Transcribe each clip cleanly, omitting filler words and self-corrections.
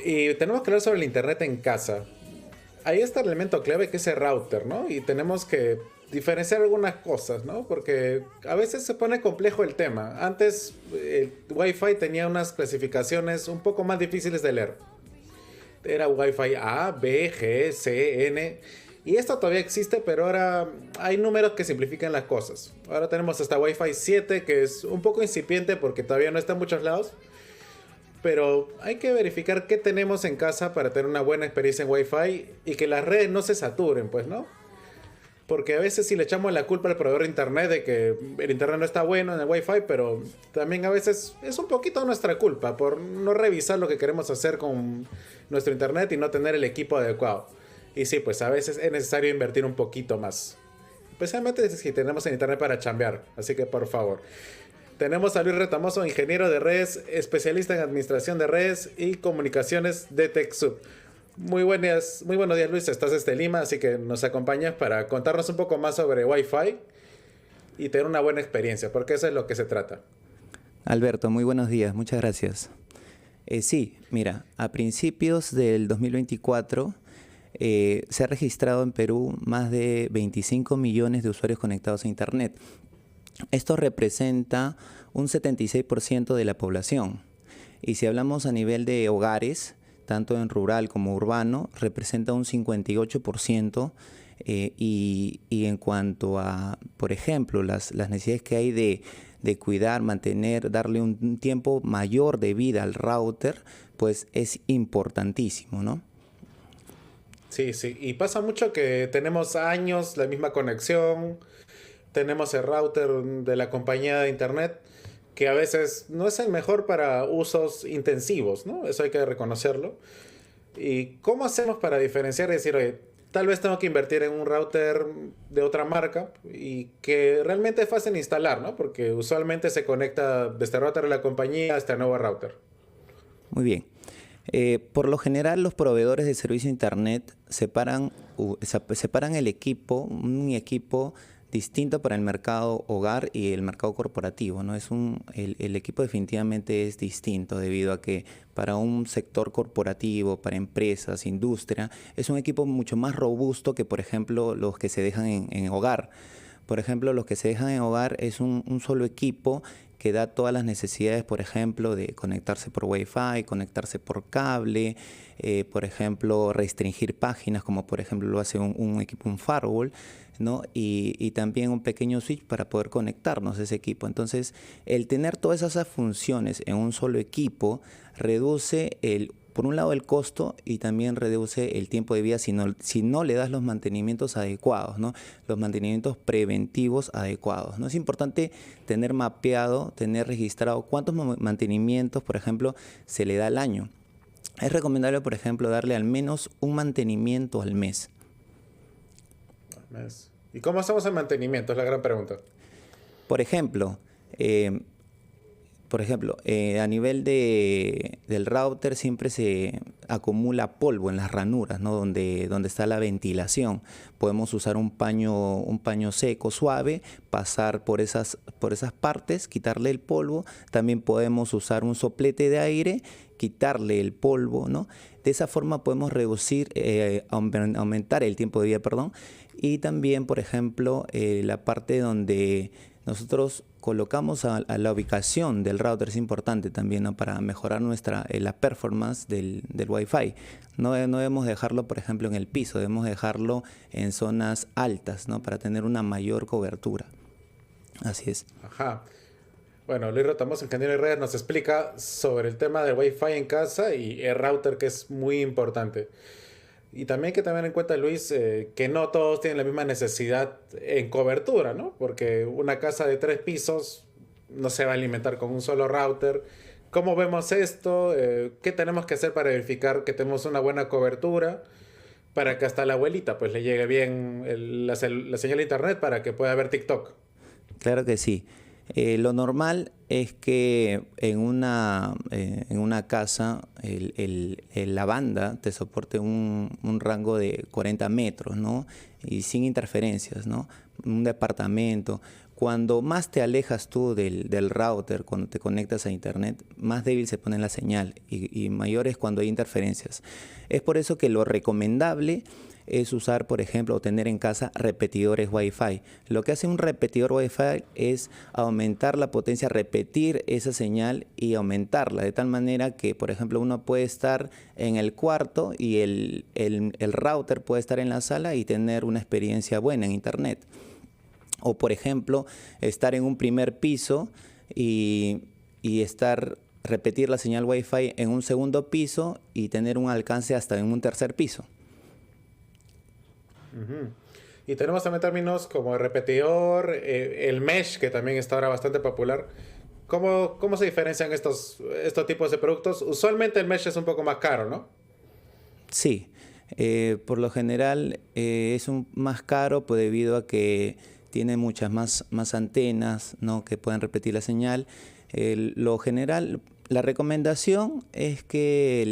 Y tenemos que hablar sobre el internet en casa. Ahí está el elemento clave que es el router, ¿no? Y tenemos que diferenciar algunas cosas, ¿no? Porque a veces se pone complejo el tema. Antes el Wi-Fi tenía unas clasificaciones un poco más difíciles de leer. Era Wi-Fi A, B, G, C, N. Y esto todavía existe, pero ahora hay números que simplifican las cosas. Ahora tenemos hasta Wi-Fi 7, que es un poco incipiente porque todavía no está en muchos lados. Pero hay que verificar qué tenemos en casa para tener una buena experiencia en Wi-Fi y que las redes no se saturen, pues, ¿no? Porque a veces si le echamos la culpa al proveedor de internet de que el internet no está bueno en el Wi-Fi, pero también a veces es un poquito nuestra culpa por no revisar lo que queremos hacer con nuestro internet y no tener el equipo adecuado. Y sí, pues a veces es necesario invertir un poquito más. Especialmente si tenemos el internet para chambear. Así que por favor. Tenemos a Luis Retamoso, ingeniero de redes, especialista en administración de redes y comunicaciones de TechSoup. Muy buenos días, Luis. Estás desde Lima, así que nos acompañas para contarnos un poco más sobre Wi-Fi y tener una buena experiencia, porque eso es lo que se trata. Alberto, muy buenos días, muchas gracias. Sí, mira, a principios del 2024 se ha registrado en Perú más de 25 millones de usuarios conectados a Internet. Esto representa un 76% de la población. Y si hablamos a nivel de hogares, tanto en rural como urbano, representa un 58%. Y en cuanto a, por ejemplo, las necesidades que hay de cuidar, mantener, darle un tiempo mayor de vida al router, pues es importantísimo, ¿no? Sí, sí. Y pasa mucho que tenemos años la misma conexión, tenemos el router de la compañía de internet, que a veces no es el mejor para usos intensivos, ¿no? Eso hay que reconocerlo. ¿Y cómo hacemos para diferenciar y decir, oye, tal vez tengo que invertir en un router de otra marca y que realmente es fácil de instalar, ¿no? Porque usualmente se conecta desde el router de la compañía hasta el nuevo router. Muy bien. Por lo general, los proveedores de servicio de Internet separan el equipo, un equipo distinto para el mercado hogar y el mercado corporativo, ¿no? El equipo definitivamente es distinto debido a que para un sector corporativo, para empresas, industria, es un equipo mucho más robusto que, por ejemplo, los que se dejan en hogar. Por ejemplo, los que se dejan en hogar es un solo equipo que da todas las necesidades, por ejemplo, de conectarse por Wi-Fi, conectarse por cable, por ejemplo, restringir páginas, como por ejemplo lo hace un equipo, un firewall, ¿no? Y también un pequeño switch para poder conectarnos a ese equipo. Entonces, el tener todas esas funciones en un solo equipo reduce por un lado el costo y también reduce el tiempo de vida si no le das los mantenimientos adecuados, ¿no? Los mantenimientos preventivos adecuados, ¿no? Es importante tener mapeado, tener registrado cuántos mantenimientos, por ejemplo, se le da al año. Es recomendable, por ejemplo, darle al menos un mantenimiento al mes. ¿Y cómo hacemos el mantenimiento? Es la gran pregunta. Por ejemplo, eh, a nivel del router siempre se acumula polvo en las ranuras, ¿no? Donde está la ventilación. Podemos usar un paño seco, suave, pasar por esas partes, quitarle el polvo. También podemos usar un soplete de aire, quitarle el polvo, ¿no? De esa forma podemos reducir, aumentar el tiempo de vida, perdón. Y también, por ejemplo, la parte donde nosotros colocamos a la ubicación del router es importante también, ¿no? Para mejorar la performance del Wi-Fi. No debemos dejarlo, por ejemplo, en el piso, debemos dejarlo en zonas altas, ¿no? Para tener una mayor cobertura. Así es. Ajá. Bueno, Luis Rotamos, ingeniero de redes, nos explica sobre el tema del Wi-Fi en casa y el router, que es muy importante. Y también hay que tener en cuenta, Luis, que no todos tienen la misma necesidad en cobertura, ¿no? Porque una casa de 3 pisos no se va a alimentar con un solo router. ¿Cómo vemos esto? ¿Qué tenemos que hacer para verificar que tenemos una buena cobertura? Para que hasta la abuelita pues le llegue bien la señal de internet para que pueda ver TikTok. Claro que sí. Lo normal es que en una casa la banda te soporte un rango de 40 metros, ¿no? Y sin interferencias, ¿no? Un departamento. Cuando más te alejas tú del router, cuando te conectas a internet, más débil se pone la señal y mayor es cuando hay interferencias. Es por eso que lo recomendable es usar, por ejemplo, o tener en casa repetidores Wi-Fi. Lo que hace un repetidor Wi-Fi es aumentar la potencia, repetir esa señal y aumentarla, de tal manera que, por ejemplo, uno puede estar en el cuarto y el router puede estar en la sala y tener una experiencia buena en internet. O, por ejemplo, estar en un primer piso y repetir la señal Wi-Fi en un segundo piso y tener un alcance hasta en un tercer piso. Ujú. Y tenemos también términos como el repetidor, el mesh, que también está ahora bastante popular. ¿Cómo se diferencian estos tipos de productos? Usualmente el mesh es un poco más caro, ¿no? Sí, por lo general es más caro pues, debido a que tiene muchas más antenas, ¿no? Que pueden repetir la señal. Lo general, la recomendación es que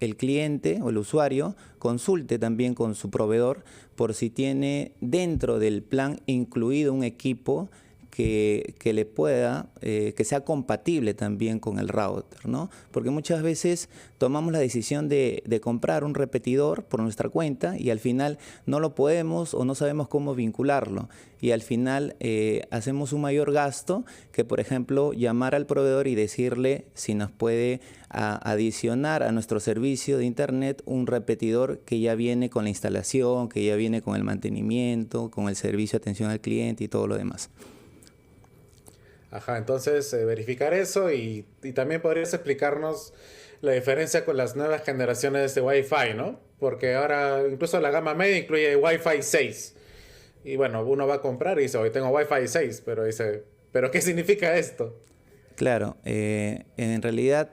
el cliente o el usuario consulte también con su proveedor por si tiene dentro del plan incluido un equipo que le pueda, que sea compatible también con el router, ¿no? Porque muchas veces tomamos la decisión de comprar un repetidor por nuestra cuenta y al final no lo podemos o no sabemos cómo vincularlo. Y al final hacemos un mayor gasto que, por ejemplo, llamar al proveedor y decirle si nos puede adicionar a nuestro servicio de internet un repetidor que ya viene con la instalación, que ya viene con el mantenimiento, con el servicio de atención al cliente y todo lo demás. Ajá, entonces verificar eso y también podrías explicarnos la diferencia con las nuevas generaciones de Wi-Fi, ¿no? Porque ahora incluso la gama media incluye Wi-Fi 6. Y bueno, uno va a comprar y dice, hoy tengo Wi-Fi 6, pero dice, ¿pero qué significa esto? Claro, en realidad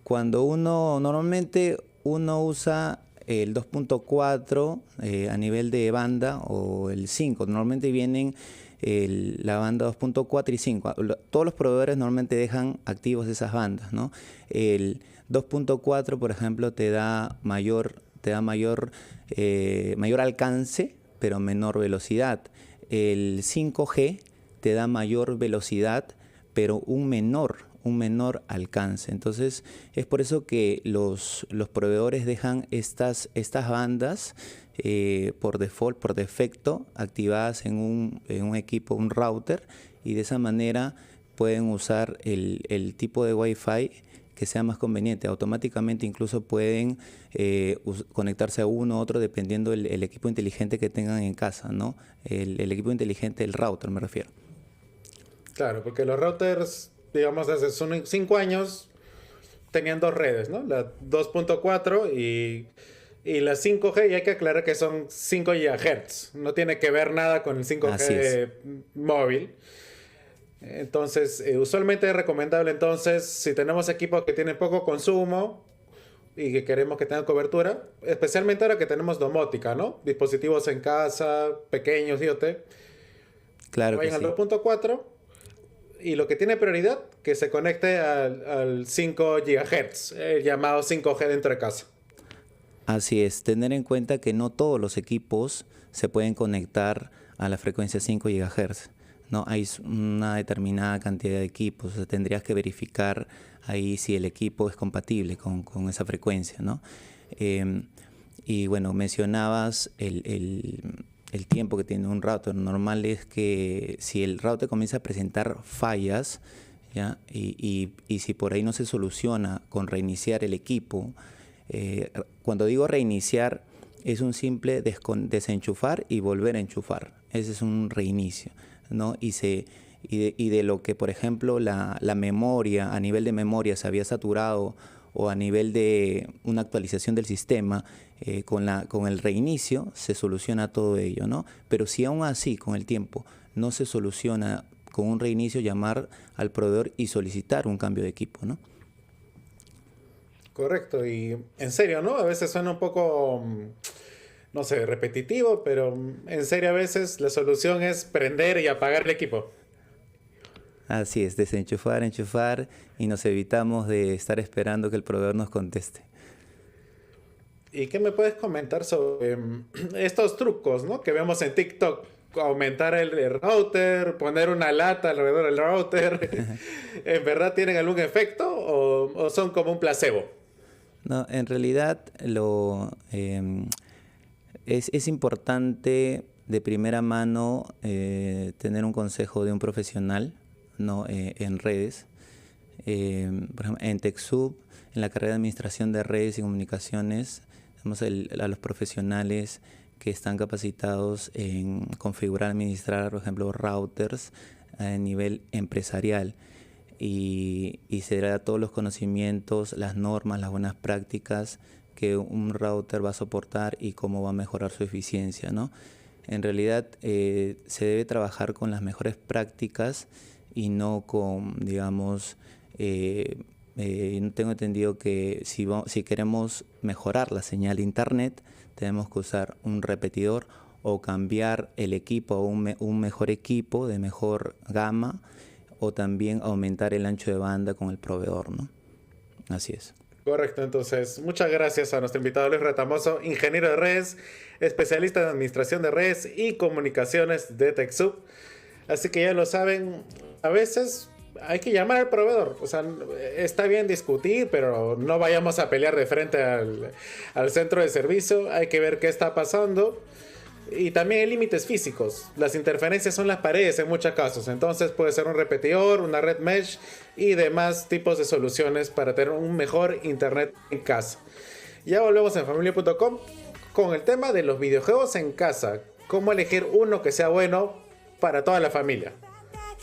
normalmente uno usa el 2.4 a nivel de banda o el 5, normalmente vienen la banda 2.4 y 5. Todos los proveedores normalmente dejan activos esas bandas, ¿no? El 2.4, por ejemplo, mayor alcance, pero menor velocidad. El 5G te da mayor velocidad, pero un menor alcance. Entonces, es por eso que los proveedores dejan estas bandas por default, por defecto, activadas en un equipo, un router, y de esa manera pueden usar el tipo de Wi-Fi que sea más conveniente. Automáticamente incluso pueden conectarse a uno u otro dependiendo el equipo inteligente que tengan en casa, ¿no? El equipo inteligente, el router me refiero. Claro, porque los routers, digamos, hace 5 años tenían dos redes, ¿no? La 2.4 y la 5G, y hay que aclarar que son 5 GHz. No tiene que ver nada con el 5G móvil. Entonces, usualmente es recomendable, entonces, si tenemos equipos que tienen poco consumo y que queremos que tengan cobertura, especialmente ahora que tenemos domótica, ¿no? Dispositivos en casa, pequeños, IoT, Claro que vayan al sí. 2.4 y lo que tiene prioridad, que se conecte al 5 GHz, el llamado 5G dentro de casa. Así es, tener en cuenta que no todos los equipos se pueden conectar a la frecuencia 5 GHz. No hay una determinada cantidad de equipos, o sea, tendrías que verificar ahí si el equipo es compatible con esa frecuencia, ¿no? Y bueno, mencionabas el tiempo que tiene un router. Normal es que si el router comienza a presentar fallas, ¿ya? Y si por ahí no se soluciona con reiniciar el equipo, cuando digo reiniciar, es un simple desenchufar y volver a enchufar. Ese es un reinicio, ¿no? Y de lo que, por ejemplo, la memoria, a nivel de memoria se había saturado o a nivel de una actualización del sistema, con el reinicio se soluciona todo ello, ¿no? Pero si aún así, con el tiempo, no se soluciona con un reinicio, llamar al proveedor y solicitar un cambio de equipo, ¿no? Correcto, y en serio, ¿no? A veces suena un poco, no sé, repetitivo, pero en serio a veces la solución es prender y apagar el equipo. Así es, desenchufar, enchufar y nos evitamos de estar esperando que el proveedor nos conteste. ¿Y qué me puedes comentar sobre estos trucos, ¿no? Que vemos en TikTok? Aumentar el router, poner una lata alrededor del router. ¿En verdad tienen algún efecto o son como un placebo? No, en realidad es importante de primera mano tener un consejo de un profesional, ¿no? En redes. Por ejemplo, en TechSoup, en la carrera de Administración de Redes y Comunicaciones, tenemos a los profesionales que están capacitados en configurar, administrar, por ejemplo, routers a nivel empresarial y se da todos los conocimientos, las normas, las buenas prácticas que un router va a soportar y cómo va a mejorar su eficiencia, ¿no? En realidad se debe trabajar con las mejores prácticas y no con, digamos, tengo entendido que si queremos mejorar la señal de internet, tenemos que usar un repetidor o cambiar el equipo a un mejor equipo de mejor gama o también aumentar el ancho de banda con el proveedor, ¿no? Así es. Correcto, entonces muchas gracias a nuestro invitado Luis Retamoso, ingeniero de redes, especialista en administración de redes y comunicaciones de TechSoup. Así que ya lo saben, a veces hay que llamar al proveedor. O sea, está bien discutir, pero no vayamos a pelear de frente al centro de servicio. Hay que ver qué está pasando. Y también hay límites físicos. Las interferencias son las paredes en muchos casos. Entonces puede ser un repetidor, una red mesh y demás tipos de soluciones para tener un mejor internet en casa. Ya volvemos en familia.com con el tema de los videojuegos en casa. Cómo elegir uno que sea bueno para toda la familia.